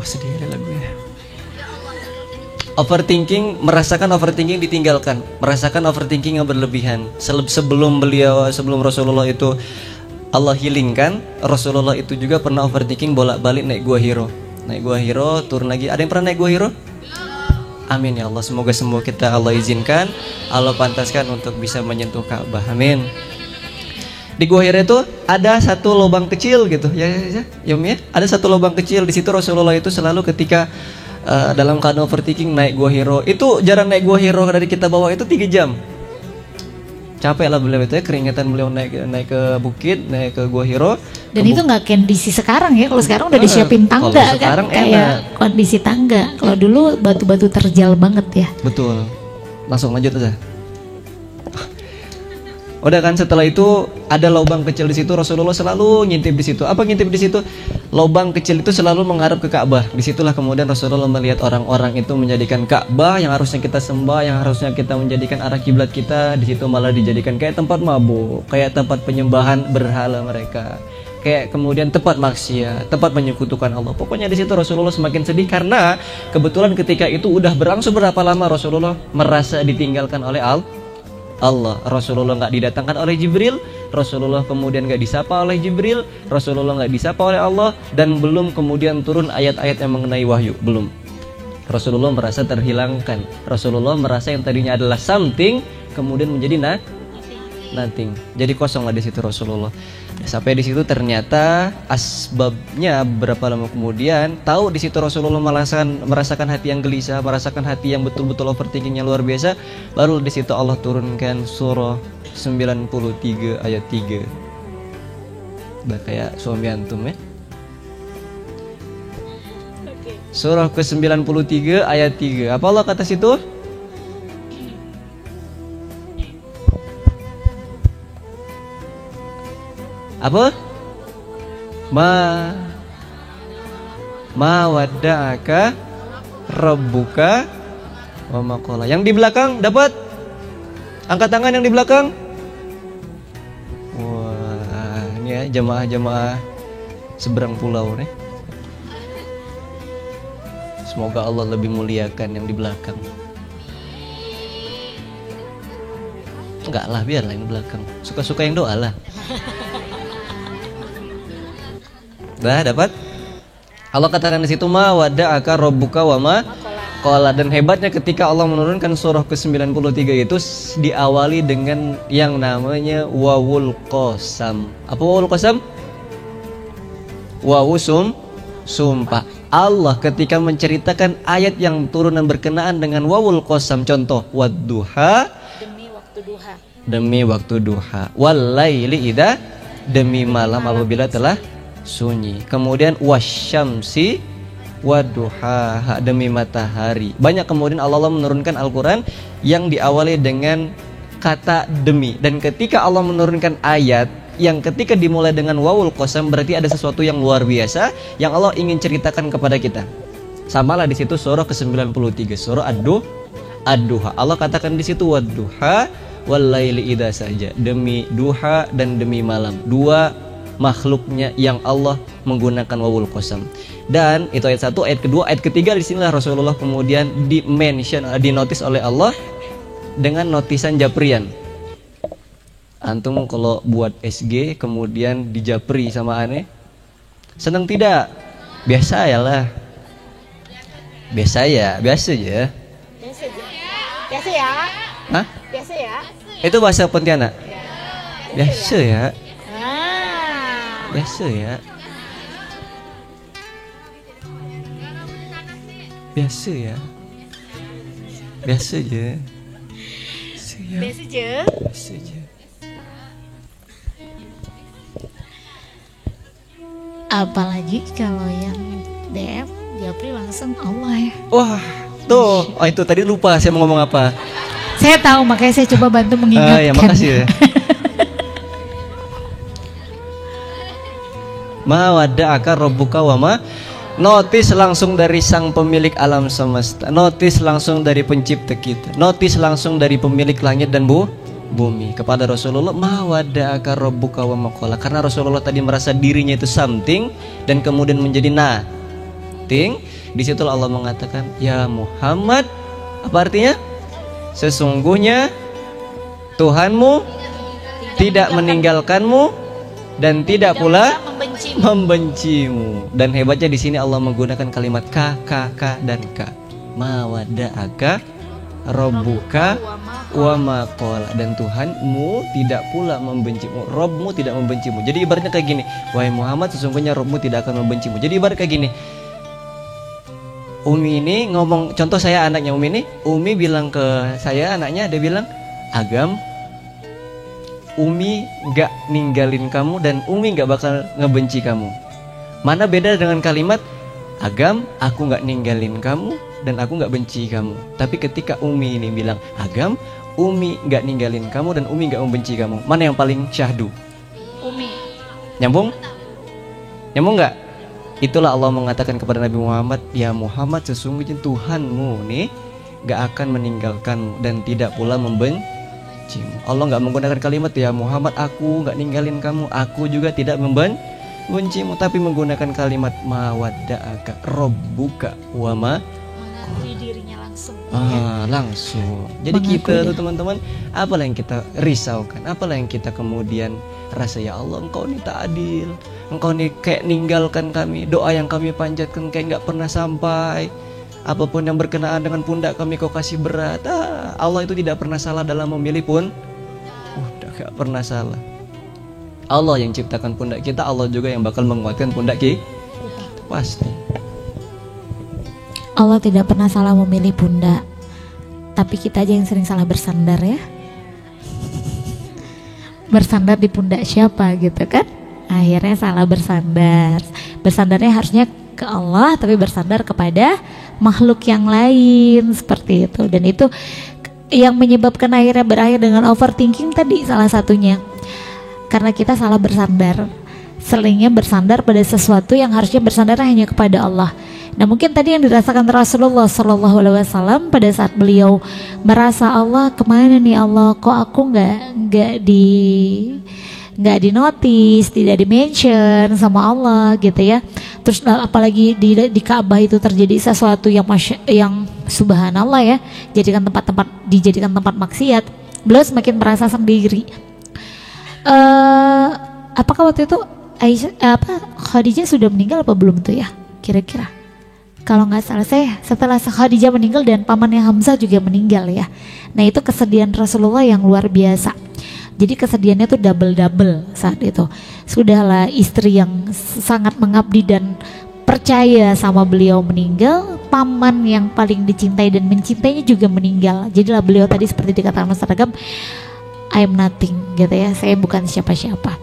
Wah, sedih ada lagunya. Overthinking, merasakan overthinking ditinggalkan, merasakan overthinking yang berlebihan. Sebelum Rasulullah itu Allah healingkan, Rasulullah itu juga pernah overthinking bolak-balik naik Gua Hiro. Naik Gua Hiro, turun lagi. Ada yang pernah naik Gua Hiro? Amin ya Allah, semoga semua kita Allah izinkan, Allah pantaskan untuk bisa menyentuh Ka'bah. Amin. Di Gua Hiro itu ada satu lubang kecil gitu, ya. Ada satu lubang kecil di situ. Rasulullah itu selalu ketika dalam keadaan overthinking naik Gua Hiro. Itu jarak naik Gua Hiro dari kita bawah itu 3 jam. Capek lah beliau itu ya, keringetan beliau naik ke bukit, naik ke Gua Hiro. Dan itu nggak kondisi sekarang ya. Kalau sekarang udah disiapin tangga kan, kayak kondisi tangga. Kalau dulu batu-batu terjal banget ya. Betul. Langsung lanjut aja. Udah kan, setelah itu ada lubang kecil di situ. Rasulullah selalu ngintip di situ. Apa ngintip di situ? Lubang kecil itu selalu menghadap ke Ka'bah. Disitulah kemudian Rasulullah melihat orang-orang itu menjadikan Ka'bah yang harusnya kita sembah, yang harusnya kita menjadikan arah kiblat kita, di situ malah dijadikan kayak tempat mabuk, kayak tempat penyembahan berhala mereka, kayak kemudian tempat maksiat, tempat menyekutukan Allah. Pokoknya di situ Rasulullah semakin sedih karena kebetulan ketika itu udah berlangsung berapa lama Rasulullah merasa ditinggalkan oleh Allah. Rasulullah nggak didatangkan oleh Jibril, Rasulullah kemudian nggak disapa oleh Jibril, Rasulullah nggak disapa oleh Allah, dan belum kemudian turun ayat-ayat yang mengenai wahyu, belum. Rasulullah merasa terhilangkan. Rasulullah merasa yang tadinya adalah something kemudian menjadi nothing. Jadi kosong lah di situ Rasulullah. Sampai di situ ternyata asbabnya berapa lama kemudian tahu di situ Rasulullah merasakan hati yang gelisah, merasakan hati yang betul-betul overthinking yang luar biasa. Baru di situ Allah turunkan surah 93 ayat 3. Udah kayak suami antum ya. Surah ke-93 ayat 3. Apa Allah kata situ? Apa? Ma wadda'aka rabbuka wa ma qala. Yang di belakang dapat? Angkat tangan yang di belakang. Wah, ini ya jamaah-jamaah seberang pulau nih. Semoga Allah lebih muliakan yang di belakang. Enggak lah, biarlah yang di belakang. Suka-suka yang doa lah. Dah dapat? Allah katakan di situ ma wadda'aka rabbuka wa ma qala. Dan hebatnya ketika Allah menurunkan surah ke-93 itu diawali dengan yang namanya wawul qasam. Apa wawul qasam? Wawu sumpah. Allah ketika menceritakan ayat yang turunan berkenaan dengan wawul qasam, contoh wadduha, demi waktu duha, wal laili idza, demi malam apabila telah sunyi, kemudian wasyamsi waduha, demi matahari. Banyak kemudian Allah menurunkan Al-Quran yang diawali dengan kata demi. Dan ketika Allah menurunkan ayat yang ketika dimulai dengan wawul qasam, berarti ada sesuatu yang luar biasa yang Allah ingin ceritakan kepada kita. Samalah di situ surah ke-93, surah Ad-Duha. Allah katakan di situ wadduha wal laili idza saja, demi duha dan demi malam. Dua makhluknya yang Allah menggunakan wawul qasam. Dan itu ayat 1, ayat kedua, ayat ketiga di sinilah Rasulullah kemudian dinotis oleh Allah dengan notisan japrian. Antum kalau buat SG kemudian dijapri sama aneh, senang tidak? Biasa ya lah. Biasa ya. Biasa ya. Hah? Biasa ya. Itu bahasa Pontianak. Biasa ya. Biasa ya. Biasa ya. Biasa aja. Biasa aja. Biasa aja. Apalagi kalau yang DM japri langsung Allah ya. Wah, tuh. Oh itu tadi lupa saya mau ngomong apa. Saya tahu, makanya saya coba bantu mengingatkan. Ya makasih ya. Ma wadda'aka rabbuka wa ma. Notis langsung dari sang pemilik alam semesta, notis langsung dari pencipta kita, notis langsung dari pemilik langit dan bumi kepada Rasulullah, ma wadda'aka rabbuka wa ma qala. Karena Rasulullah tadi merasa dirinya itu something dan kemudian menjadi penting. Disitulah Allah mengatakan, ya Muhammad, apa artinya? Sesungguhnya Tuhanmu tidak meninggalkanmu dan tidak pula membencimu. Dan hebatnya di sini Allah menggunakan kalimat ka dan ka. Ma wadda'aka rabbuka wa ma qala, dan Tuhanmu tidak pula membencimu, Rabbmu tidak membencimu. Jadi ibaratnya kayak gini, wahai Muhammad, sesungguhnya Rabbmu tidak akan membencimu. Jadi ibarat kayak gini, Umi ini ngomong, contoh saya anaknya Umi ini, Umi bilang ke saya anaknya, dia bilang, Agam, Umi gak ninggalin kamu dan Umi gak bakal ngebenci kamu. Mana beda dengan kalimat, Agam, aku gak ninggalin kamu dan aku gak benci kamu. Tapi ketika Umi ini bilang, Agam, Umi gak ninggalin kamu dan Umi gak membenci kamu, mana yang paling syahdu? Umi. Nyambung? Nyambung gak? Itulah Allah mengatakan kepada Nabi Muhammad, ya Muhammad, sesungguhnya Tuhanmu nih gak akan meninggalkanmu dan tidak pula membencimu. Allah gak menggunakan kalimat, ya Muhammad, aku gak ninggalin kamu, aku juga tidak membencimu, tapi menggunakan kalimat mawadda'aka rabbuka wa ma, mengakui dirinya langsung. Langsung. Jadi kita tuh teman-teman, apalah yang kita risaukan, apalah yang kita kemudian rasa, ya Allah, Engkau ini tak adil, Engkau ini kayak ninggalkan kami, doa yang kami panjatkan kayak gak pernah sampai, apapun yang berkenaan dengan pundak kami Kau kasih berat. Allah itu tidak pernah salah dalam memilih pun, udah gak pernah salah. Allah yang ciptakan pundak kita, Allah juga yang bakal menguatkan pundak kita, pasti. Allah tidak pernah salah memilih pundak, tapi kita aja yang sering salah bersandar ya. Bersandar di pundak siapa gitu kan? Akhirnya salah bersandar. Bersandarnya harusnya ke Allah, tapi bersandar kepada makhluk yang lain, seperti itu. Dan itu yang menyebabkan akhirnya berakhir dengan overthinking tadi, salah satunya. Karena kita salah bersandar, seringnya bersandar pada sesuatu yang harusnya bersandar hanya kepada Allah. Nah, mungkin tadi yang dirasakan Rasulullah SAW pada saat beliau merasa, Allah kemana nih Allah, kok aku nggak di notice, tidak di mention sama Allah gitu ya. Terus apalagi di Ka'bah itu terjadi sesuatu yang subhanallah ya, dijadikan tempat maksiat. Beliau semakin merasa sendiri. Apakah waktu itu Khadijah sudah meninggal apa belum tuh ya kira-kira? Kalau nggak salah saya setelah Khadijah meninggal dan pamannya Hamzah juga meninggal ya. Nah, itu kesedihan Rasulullah yang luar biasa. Jadi kesedihannya tuh double saat itu. Sudahlah istri yang sangat mengabdi dan percaya sama beliau meninggal, paman yang paling dicintai dan mencintainya juga meninggal. Jadilah beliau tadi seperti dikatakan Mas Ragam, I am nothing gitu ya, saya bukan siapa-siapa.